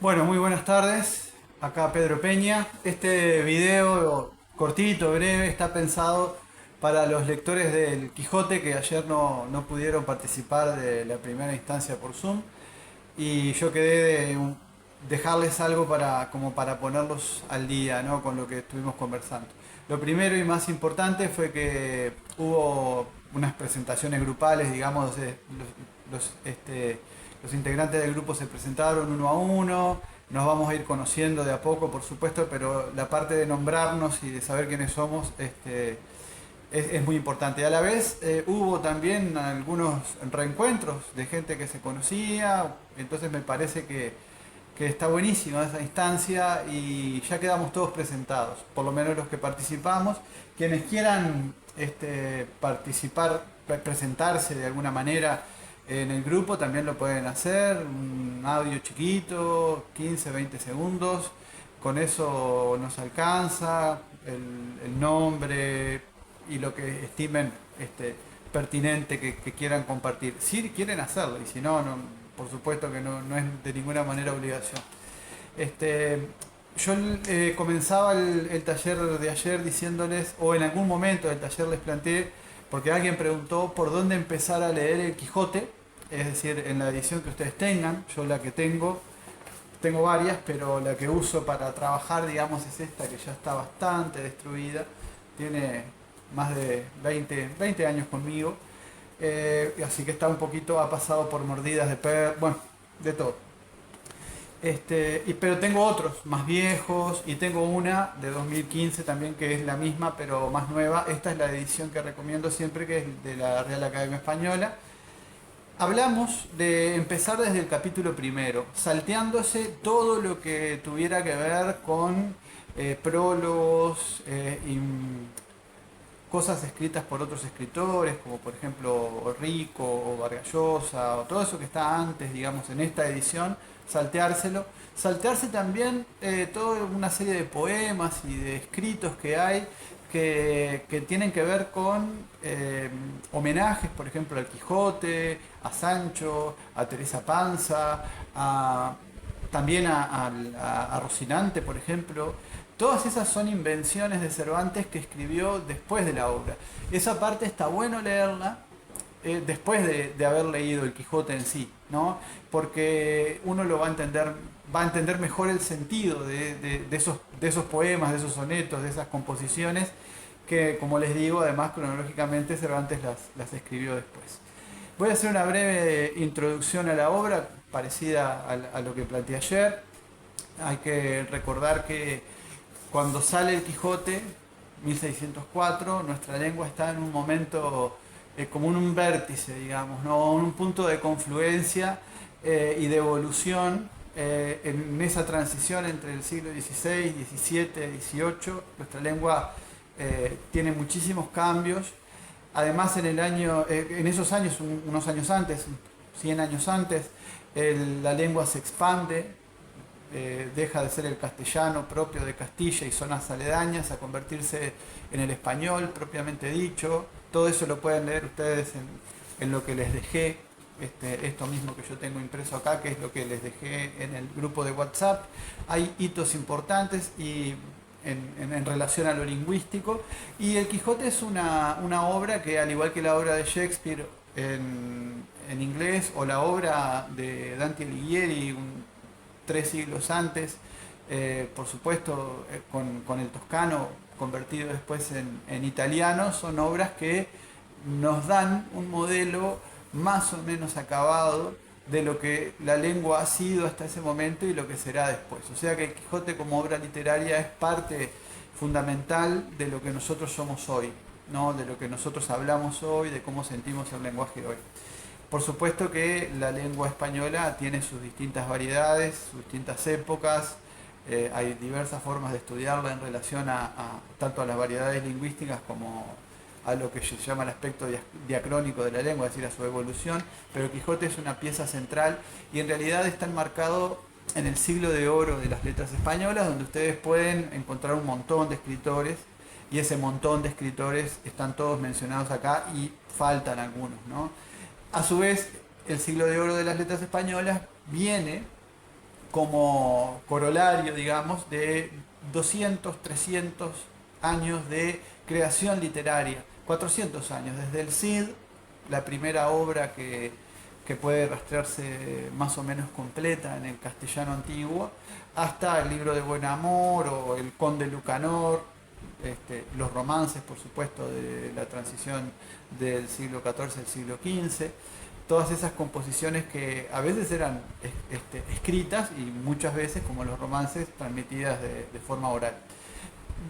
Bueno, muy buenas tardes. Acá Pedro Peña. Este video cortito, breve, está pensado para los lectores del Quijote que ayer no pudieron participar de la primera instancia por Zoom. Y yo quedé de dejarles algo como para ponerlos al día, ¿no? Con lo que estuvimos conversando. Lo primero y más importante fue que hubo unas presentaciones grupales, digamos, los integrantes del grupo se presentaron uno a uno, nos vamos a ir conociendo de a poco, por supuesto, pero la parte de nombrarnos y de saber quiénes somos es muy importante. A la vez hubo también algunos reencuentros de gente que se conocía, entonces me parece que está buenísima esa instancia y ya quedamos todos presentados, por lo menos los que participamos. Quienes quieran participar, presentarse de alguna manera en el grupo también lo pueden hacer, un audio chiquito, 15, 20 segundos, con eso nos alcanza, el nombre y lo que estimen pertinente que quieran compartir. Si quieren hacerlo y si por supuesto que no es de ninguna manera obligación. Este, yo comenzaba el taller de ayer diciéndoles, o en algún momento del taller les planteé, porque alguien preguntó por dónde empezar a leer el Quijote, es decir, en la edición que ustedes tengan. Yo la que tengo varias, pero la que uso para trabajar, digamos, es esta que ya está bastante destruida, tiene más de 20 años conmigo, así que está un poquito, ha pasado por mordidas de perro, bueno, de todo. Pero tengo otros más viejos y tengo una de 2015 también que es la misma pero más nueva. Esta es la edición que recomiendo siempre, que es de la Real Academia Española. Hablamos de empezar desde el capítulo primero, salteándose todo lo que tuviera que ver con prólogos, cosas escritas por otros escritores, como por ejemplo Rico o Vargas Llosa, o todo eso que está antes, digamos, en esta edición, salteárselo. Saltearse también toda una serie de poemas y de escritos que hay que tienen que ver con homenajes, por ejemplo, al Quijote, a Sancho, a Teresa Panza, también a Rocinante, por ejemplo. Todas esas son invenciones de Cervantes que escribió después de la obra. Esa parte está bueno leerla después de haber leído el Quijote en sí, ¿no? Porque uno lo va a entender mejor el sentido de esos poemas, de esos sonetos, de esas composiciones que, como les digo, además cronológicamente Cervantes las escribió después. Voy a hacer una breve introducción a la obra parecida a lo que planteé ayer. Hay que recordar que cuando sale el Quijote, 1604, nuestra lengua está en un momento como en un vértice, digamos, ¿no? Un punto de confluencia y de evolución en esa transición entre el siglo XVI, XVII, XVIII. Nuestra lengua tiene muchísimos cambios. Además, en esos años, unos años antes, 100 años antes, la lengua se expande, deja de ser el castellano propio de Castilla y zonas aledañas a convertirse en el español propiamente dicho. Todo eso lo pueden leer ustedes en lo que les dejé, esto mismo que yo tengo impreso acá, que es lo que les dejé en el grupo de WhatsApp. Hay hitos importantes en relación a lo lingüístico, y el Quijote es una obra que, al igual que la obra de Shakespeare en inglés, o la obra de Dante Alighieri 3 siglos antes, por supuesto con el toscano convertido después en italiano, son obras que nos dan un modelo más o menos acabado de lo que la lengua ha sido hasta ese momento y lo que será después. O sea que el Quijote como obra literaria es parte fundamental de lo que nosotros somos hoy, ¿no? De lo que nosotros hablamos hoy, de cómo sentimos el lenguaje hoy. Por supuesto que la lengua española tiene sus distintas variedades, sus distintas épocas, hay diversas formas de estudiarla en relación tanto a las variedades lingüísticas como a lo que se llama el aspecto diacrónico de la lengua, es decir, a su evolución, pero el Quijote es una pieza central y en realidad está enmarcado en el siglo de oro de las letras españolas, donde ustedes pueden encontrar un montón de escritores, y ese montón de escritores están todos mencionados acá y faltan algunos, ¿no? A su vez, el siglo de oro de las letras españolas viene como corolario, digamos, de 200, 300 años de creación literaria, 400 años, desde el Cid, la primera obra que puede rastrearse más o menos completa en el castellano antiguo, hasta el libro de Buen Amor o el Conde Lucanor, los romances, por supuesto, de la transición del siglo XIV al siglo XV, todas esas composiciones que a veces eran escritas y muchas veces, como los romances, transmitidas de forma oral.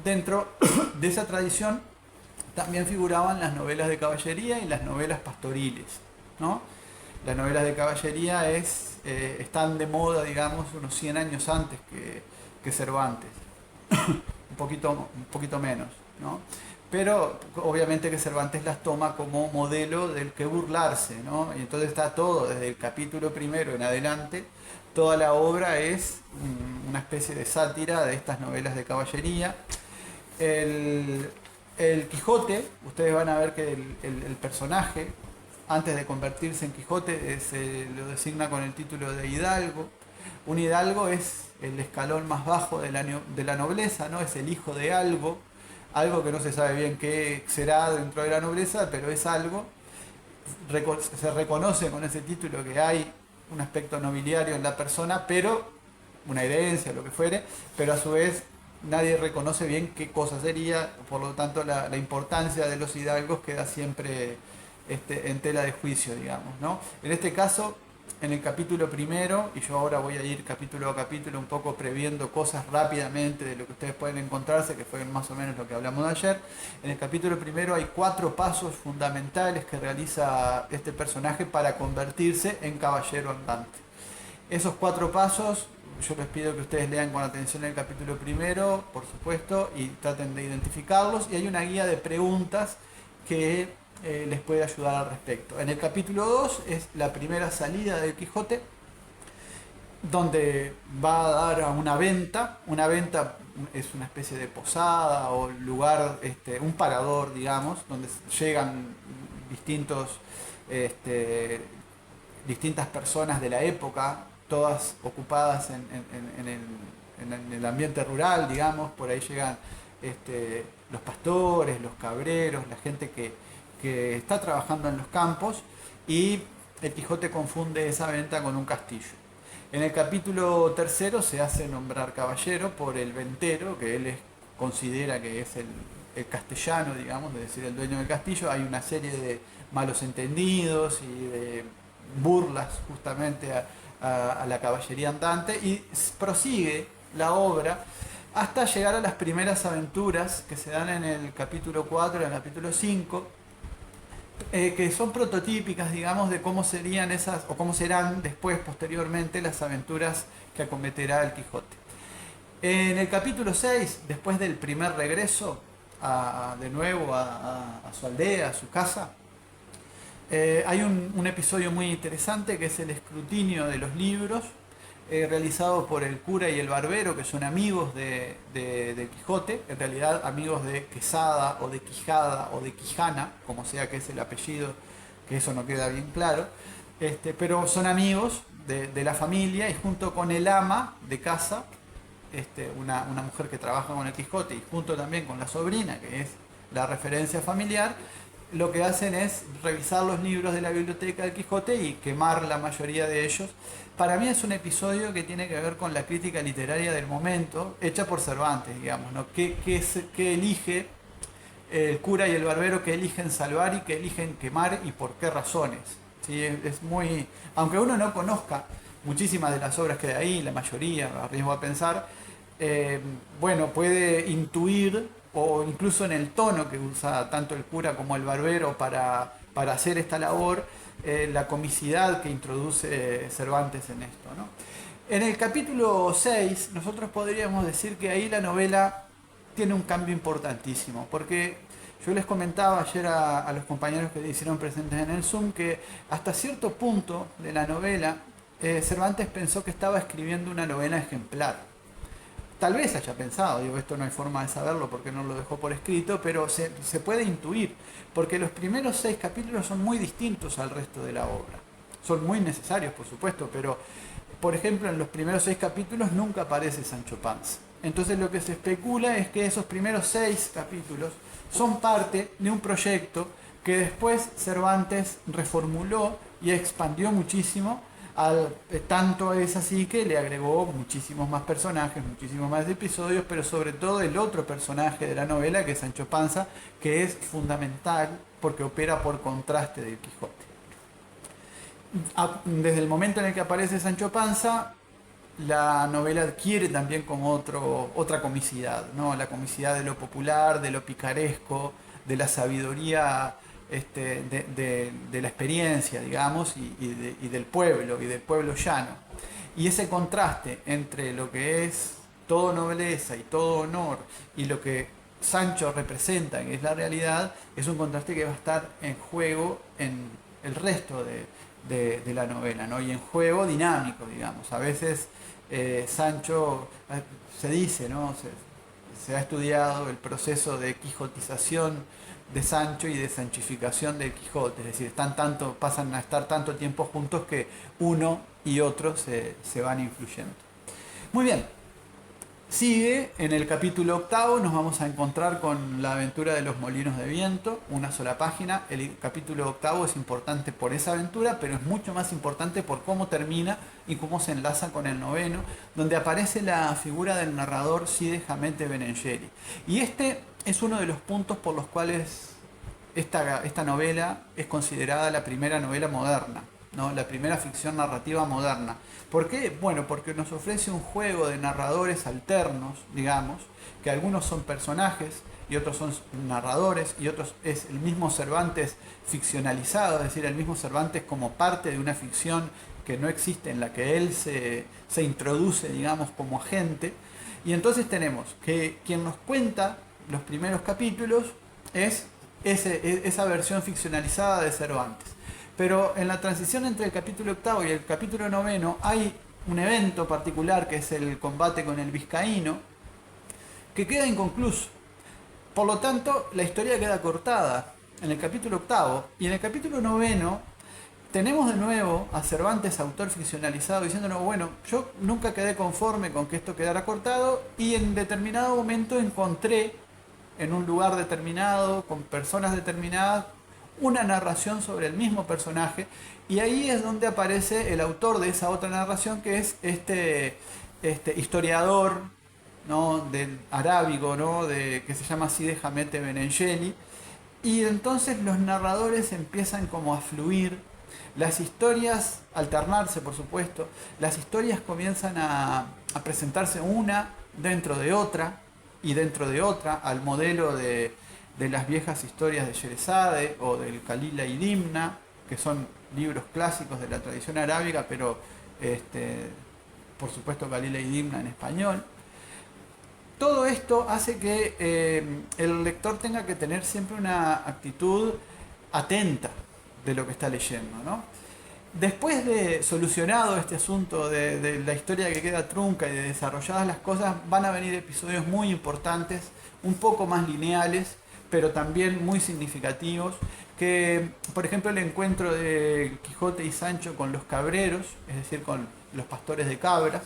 Dentro de esa tradición también figuraban las novelas de caballería y las novelas pastoriles, ¿no? Las novelas de caballería están de moda, digamos, unos 100 años antes que Cervantes, un poquito menos, ¿no? Pero obviamente que Cervantes las toma como modelo del que burlarse, ¿no? Y entonces está todo, desde el capítulo primero en adelante, toda la obra es una especie de sátira de estas novelas de caballería. El, el Quijote, ustedes van a ver que el personaje, antes de convertirse en Quijote, se lo designa con el título de hidalgo. Un hidalgo es el escalón más bajo de la nobleza, ¿no? Es el hijo de algo que no se sabe bien qué será dentro de la nobleza, pero es algo. Se reconoce con ese título que hay un aspecto nobiliario en la persona, pero una herencia, lo que fuere, pero a su vez nadie reconoce bien qué cosa sería, por lo tanto la importancia de los hidalgos queda siempre en tela de juicio, digamos, ¿no? En este caso, en el capítulo primero, y yo ahora voy a ir capítulo a capítulo un poco previendo cosas rápidamente de lo que ustedes pueden encontrarse, que fue más o menos lo que hablamos ayer. En el capítulo primero hay 4 pasos fundamentales que realiza este personaje para convertirse en caballero andante. Esos 4 pasos, yo les pido que ustedes lean con atención el capítulo primero, por supuesto, y traten de identificarlos. Y hay una guía de preguntas que les puede ayudar al respecto. En el capítulo 2 es la primera salida del Quijote, donde va a dar a una venta. Una venta es una especie de posada o lugar, un parador, digamos, donde llegan distintos, distintas personas de la época, todas ocupadas en el ambiente rural, digamos. Por ahí llegan los pastores, los cabreros, la gente que está trabajando en los campos, y el Quijote confunde esa venta con un castillo. En el capítulo tercero se hace nombrar caballero por el ventero, que él considera que es el castellano, digamos, es decir, el dueño del castillo. Hay una serie de malos entendidos y de burlas justamente a la caballería andante, y prosigue la obra hasta llegar a las primeras aventuras que se dan en el capítulo 4 y en el capítulo 5, que son prototípicas, digamos, de cómo serían esas, o cómo serán después, posteriormente, las aventuras que acometerá el Quijote. En el capítulo 6, después del primer regreso de nuevo a su aldea, a su casa, hay un episodio muy interesante que es el escrutinio de los libros, realizado por el cura y el barbero, que son amigos de Quijote, en realidad amigos de Quesada o de Quijada o de Quijana, como sea que es el apellido, que eso no queda bien claro, pero son amigos de la familia, y junto con el ama de casa, una mujer que trabaja con el Quijote, y junto también con la sobrina, que es la referencia familiar, lo que hacen es revisar los libros de la biblioteca del Quijote y quemar la mayoría de ellos. Para mí es un episodio que tiene que ver con la crítica literaria del momento, hecha por Cervantes, digamos, ¿no? ¿Qué elige el cura y el barbero, que eligen salvar y que eligen quemar, y por qué razones? ¿Sí? Es muy... Aunque uno no conozca muchísimas de las obras que hay ahí, la mayoría, arriesgo a pensar, bueno, puede intuir, o incluso en el tono que usa tanto el cura como el barbero para hacer esta labor, la comicidad que introduce Cervantes en esto, ¿no? En el capítulo 6 nosotros podríamos decir que ahí la novela tiene un cambio importantísimo, porque yo les comentaba ayer a los compañeros que hicieron presentes en el Zoom que hasta cierto punto de la novela Cervantes pensó que estaba escribiendo una novela ejemplar. Tal vez haya pensado, digo, esto no hay forma de saberlo porque no lo dejó por escrito, pero se puede intuir, porque los primeros 6 capítulos son muy distintos al resto de la obra. Son muy necesarios, por supuesto, pero por ejemplo, en los primeros 6 capítulos nunca aparece Sancho Panza. Entonces lo que se especula es que esos primeros 6 capítulos son parte de un proyecto que después Cervantes reformuló y expandió muchísimo, tanto es así que le agregó muchísimos más personajes, muchísimos más episodios, pero sobre todo el otro personaje de la novela, que es Sancho Panza, que es fundamental porque opera por contraste del Quijote. Desde el momento en el que aparece Sancho Panza, la novela adquiere también como otra comicidad, ¿no? La comicidad de lo popular, de lo picaresco, de la sabiduría, de la experiencia, digamos, y del pueblo llano. Y ese contraste entre lo que es todo nobleza y todo honor y lo que Sancho representa, que es la realidad, es un contraste que va a estar en juego en el resto de la novela, ¿no? Y en juego dinámico, digamos. A veces Sancho, se dice, ¿no? Se ha estudiado el proceso de quijotización de Sancho y de sanchificación del Quijote, es decir, pasan a estar tanto tiempo juntos que uno y otro se van influyendo. Muy bien, sigue en el capítulo 8, nos vamos a encontrar con la aventura de los molinos de viento, una sola página. El capítulo 8 es importante por esa aventura, pero es mucho más importante por cómo termina y cómo se enlaza con el 9, donde aparece la figura del narrador Cide Hamete Benengeli. Y este es uno de los puntos por los cuales esta novela es considerada la primera novela moderna, ¿no? La primera ficción narrativa moderna. ¿Por qué? Bueno, porque nos ofrece un juego de narradores alternos, digamos, que algunos son personajes y otros son narradores y otros es el mismo Cervantes ficcionalizado, es decir, el mismo Cervantes como parte de una ficción que no existe, en la que él se introduce, digamos, como agente. Y entonces tenemos que quien nos cuenta los primeros capítulos es esa versión ficcionalizada de Cervantes. Pero en la transición entre el capítulo 8 y el capítulo 9 hay un evento particular que es el combate con el vizcaíno, que queda inconcluso. Por lo tanto, la historia queda cortada en el capítulo 8, y en el capítulo 9 tenemos de nuevo a Cervantes, autor ficcionalizado, diciéndonos, bueno, yo nunca quedé conforme con que esto quedara cortado, y en determinado momento encontré en un lugar determinado, con personas determinadas, una narración sobre el mismo personaje, y ahí es donde aparece el autor de esa otra narración, que es este historiador, ¿no? Del arábigo, ¿no? Que se llama Cide Hamete Benengeli, y entonces los narradores empiezan como a fluir, las historias alternarse, por supuesto, las historias comienzan a presentarse una dentro de otra y dentro de otra, al modelo de las viejas historias de Sherezade o del Kalila y Dimna, que son libros clásicos de la tradición arábiga, pero por supuesto Kalila y Dimna en español. Todo esto hace que el lector tenga que tener siempre una actitud atenta de lo que está leyendo, ¿no? Después de solucionado este asunto de la historia que queda trunca y de desarrolladas las cosas, van a venir episodios muy importantes, un poco más lineales, pero también muy significativos, que por ejemplo el encuentro de Quijote y Sancho con los cabreros, es decir, con los pastores de cabras,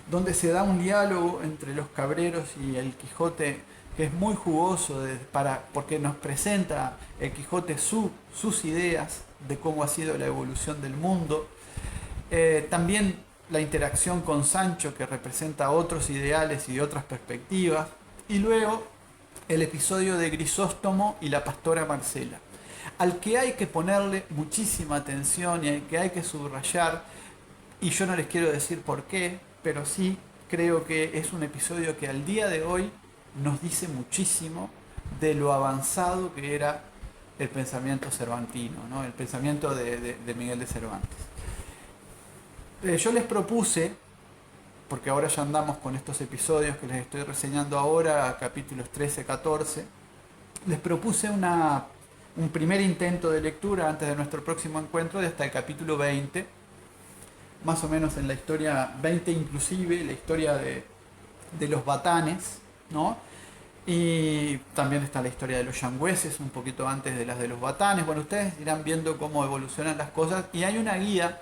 donde se da un diálogo entre los cabreros y el Quijote que es muy jugoso porque nos presenta el Quijote sus ideas de cómo ha sido la evolución del mundo. También la interacción con Sancho, que representa otros ideales y otras perspectivas. Y luego el episodio de Grisóstomo y la pastora Marcela, al que hay que ponerle muchísima atención y al que hay que subrayar. Y yo no les quiero decir por qué, pero sí creo que es un episodio que al día de hoy nos dice muchísimo de lo avanzado que era el pensamiento cervantino, ¿no? El pensamiento de Miguel de Cervantes. Yo les propuse, porque ahora ya andamos con estos episodios que les estoy reseñando ahora, capítulos 13-14, les propuse un primer intento de lectura antes de nuestro próximo encuentro de hasta el capítulo 20, más o menos en la historia 20 inclusive, la historia de los batanes, ¿no? Y también está la historia de los yangüeses, un poquito antes de las de los batanes. Bueno, ustedes irán viendo cómo evolucionan las cosas, y hay una guía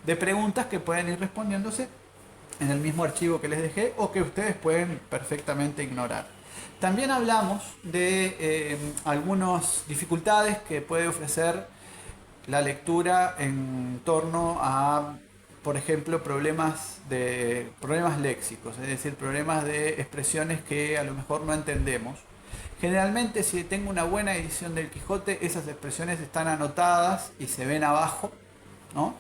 de preguntas que pueden ir respondiéndose en el mismo archivo que les dejé o que ustedes pueden perfectamente ignorar. También hablamos de algunas dificultades que puede ofrecer la lectura en torno a, por ejemplo, problemas léxicos, es decir, problemas de expresiones que a lo mejor no entendemos. Generalmente, si tengo una buena edición del Quijote, esas expresiones están anotadas y se ven abajo, ¿no?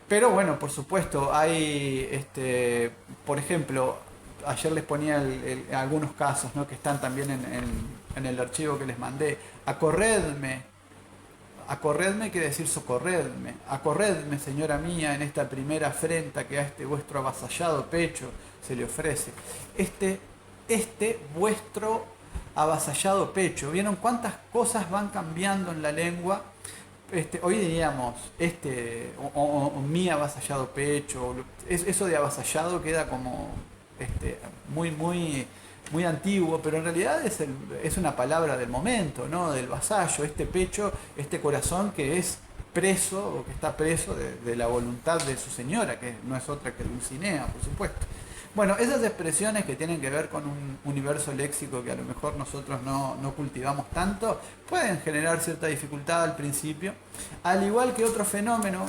Pero bueno, por supuesto, hay, por ejemplo, ayer les ponía algunos casos, ¿no? Que están también en el archivo que les mandé. Acorredme quiere decir socorredme. Acorredme, señora mía, en esta primera afrenta que a este vuestro avasallado pecho se le ofrece. Este vuestro avasallado pecho. ¿Vieron cuántas cosas van cambiando en la lengua? Hoy diríamos o mi avasallado pecho. Eso de avasallado queda como muy, muy, muy antiguo, pero en realidad es una palabra del momento, ¿no? Del vasallo, este pecho, este corazón que es preso o que está preso de la voluntad de su señora, que no es otra que Dulcinea, por supuesto. Bueno, esas expresiones que tienen que ver con un universo léxico que a lo mejor nosotros no cultivamos tanto, pueden generar cierta dificultad al principio, al igual que otro fenómeno,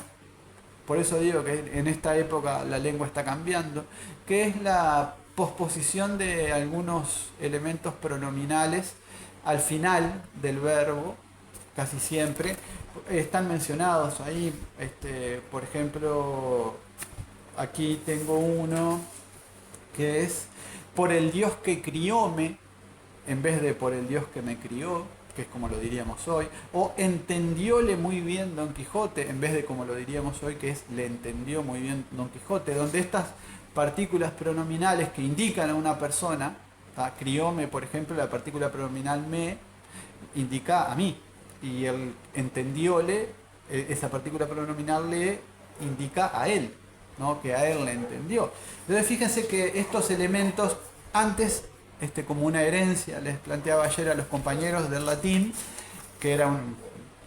por eso digo que en esta época la lengua está cambiando, que es la posposición de algunos elementos pronominales al final del verbo, casi siempre, están mencionados ahí, por ejemplo, aquí tengo uno que es por el Dios que crióme, en vez de por el Dios que me crió, que es como lo diríamos hoy, o entendióle muy bien Don Quijote, en vez de como lo diríamos hoy, que es le entendió muy bien Don Quijote, donde estas partículas pronominales que indican a una persona, crióme, por ejemplo, la partícula pronominal me, indica a mí, y el entendióle, esa partícula pronominal le, indica a él, ¿no? Que a él le entendió. Entonces fíjense que estos elementos antes, como una herencia, les planteaba ayer a los compañeros del latín, que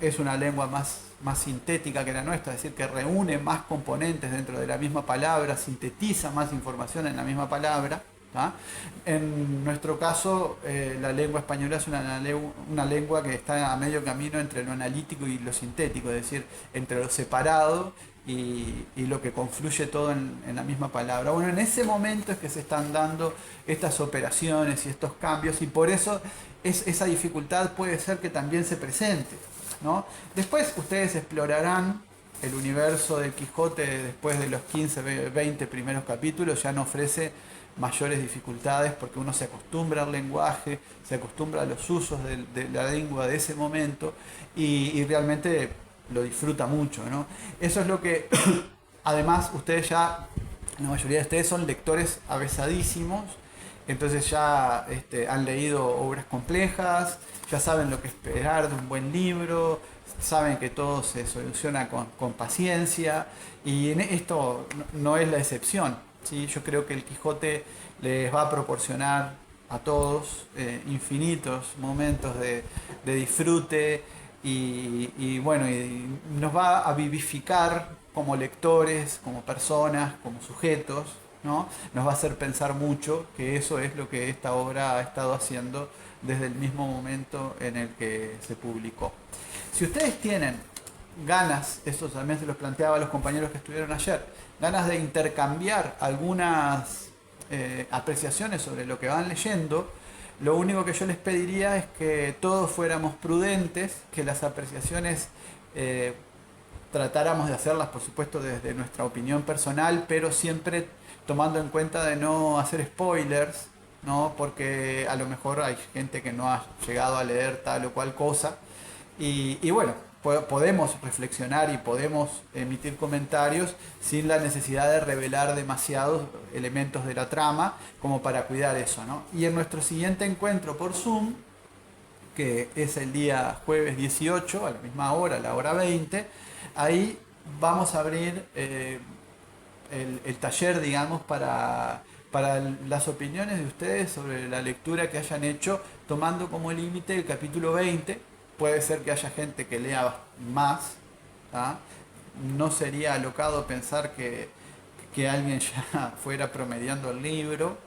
es una lengua más sintética que la nuestra, es decir, que reúne más componentes dentro de la misma palabra, sintetiza más información en la misma palabra. En nuestro caso, la lengua española es una lengua que está a medio camino entre lo analítico y lo sintético, es decir, entre lo separado y lo que confluye todo en la misma palabra. Bueno, en ese momento es que se están dando estas operaciones y estos cambios, y por eso esa dificultad puede ser que también se presente, ¿no? Después ustedes explorarán el universo del Quijote después de los 15, 20 primeros capítulos, ya no ofrece mayores dificultades porque uno se acostumbra al lenguaje, se acostumbra a los usos de la lengua de ese momento y realmente lo disfruta mucho, ¿no? Eso es lo que, además, ustedes ya, la mayoría de ustedes son lectores avesadísimos, entonces ya han leído obras complejas, ya saben lo que esperar de un buen libro, saben que todo se soluciona con paciencia, y esto no es la excepción, ¿sí? Yo creo que el Quijote les va a proporcionar a todos infinitos momentos de disfrute bueno, y nos va a vivificar como lectores, como personas, como sujetos, ¿no? Nos va a hacer pensar mucho, que eso es lo que esta obra ha estado haciendo desde el mismo momento en el que se publicó. Si ustedes tienen ganas, eso también se los planteaba a los compañeros que estuvieron ayer, ganas de intercambiar algunas apreciaciones sobre lo que van leyendo, lo único que yo les pediría es que todos fuéramos prudentes, que las apreciaciones tratáramos de hacerlas, por supuesto, desde nuestra opinión personal, pero siempre tomando en cuenta de no hacer spoilers, ¿no? Porque a lo mejor hay gente que no ha llegado a leer tal o cual cosa. Y bueno, podemos reflexionar y podemos emitir comentarios sin la necesidad de revelar demasiados elementos de la trama como para cuidar eso, ¿no? Y en nuestro siguiente encuentro por Zoom, que es el día jueves 18 a la misma hora, a la hora 20, ahí vamos a abrir el taller, digamos, para las opiniones de ustedes sobre la lectura que hayan hecho, tomando como límite el capítulo 20. Puede ser que haya gente que lea más, ¿tá? no sería alocado pensar que alguien ya fuera promediando el libro,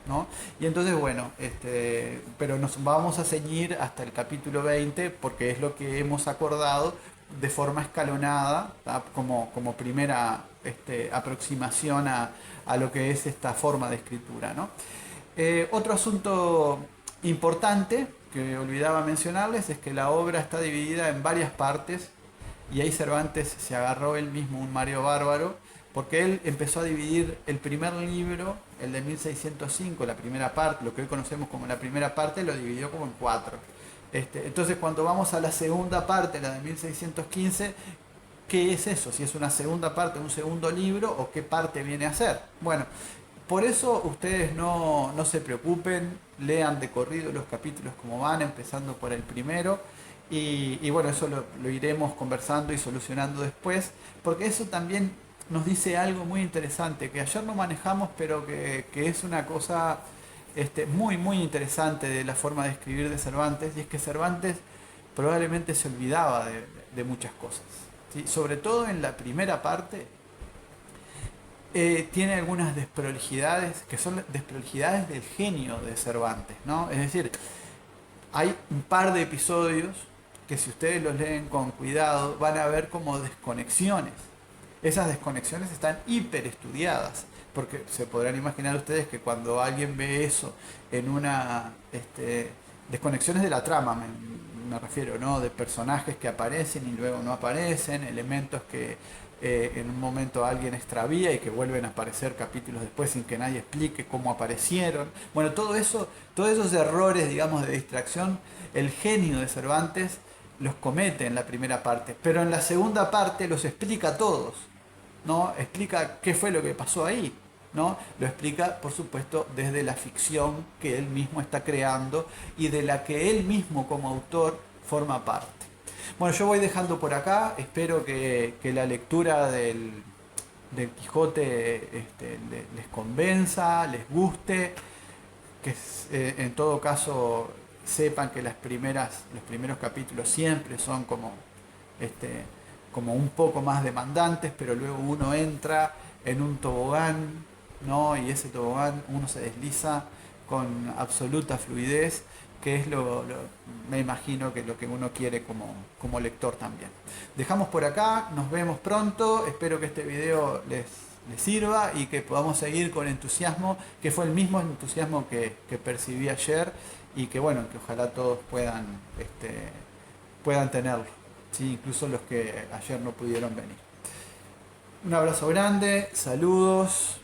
¿no? Y entonces, bueno, pero nos vamos a ceñir hasta el capítulo 20 porque es lo que hemos acordado de forma escalonada, ¿tá? Como primera aproximación a lo que es esta forma de escritura, ¿no? Otro asunto importante que olvidaba mencionarles es que la obra está dividida en varias partes y ahí Cervantes se agarró él mismo un Mario Bárbaro porque él empezó a dividir el primer libro, el de 1605, la primera parte, lo que hoy conocemos como la primera parte, lo dividió como en cuatro. Entonces cuando vamos a la segunda parte, la de 1615, ¿qué es eso? Si es una segunda parte, un segundo libro o qué parte viene a ser. Bueno, por eso ustedes no se preocupen, lean de corrido los capítulos como van, empezando por el primero. Y bueno, eso lo iremos conversando y solucionando después, porque eso también nos dice algo muy interesante, que ayer no manejamos, pero que es una cosa muy, muy interesante de la forma de escribir de Cervantes, y es que Cervantes probablemente se olvidaba de muchas cosas. ¿Sí? Sobre todo en la primera parte, tiene algunas desprolijidades que son desprolijidades del genio de Cervantes, ¿no? Es decir, hay un par de episodios que si ustedes los leen con cuidado van a ver como desconexiones. Esas desconexiones están hiper estudiadas, porque se podrán imaginar ustedes que cuando alguien ve eso en una desconexiones de la trama, me refiero, ¿no? De personajes que aparecen y luego no aparecen, elementos que en un momento alguien extravía y que vuelven a aparecer capítulos después sin que nadie explique cómo aparecieron. Bueno, todo eso, todos esos errores, digamos, de distracción, el genio de Cervantes los comete en la primera parte, pero en la segunda parte los explica todos, ¿no? Explica qué fue lo que pasó ahí, ¿no? Lo explica, por supuesto, desde la ficción que él mismo está creando y de la que él mismo como autor forma parte. Bueno, yo voy dejando por acá, espero que la lectura del Quijote les convenza, les guste, que en todo caso sepan que los primeros capítulos siempre son este, como un poco más demandantes, pero luego uno entra en un tobogán, ¿no? Y ese tobogán uno se desliza con absoluta fluidez, que es me imagino que lo que uno quiere como lector también. Dejamos por acá, nos vemos pronto, espero que este video les sirva y que podamos seguir con entusiasmo, que fue el mismo entusiasmo que percibí ayer y que bueno, que ojalá todos puedan tenerlo, ¿sí? Incluso los que ayer no pudieron venir. Un abrazo grande, saludos.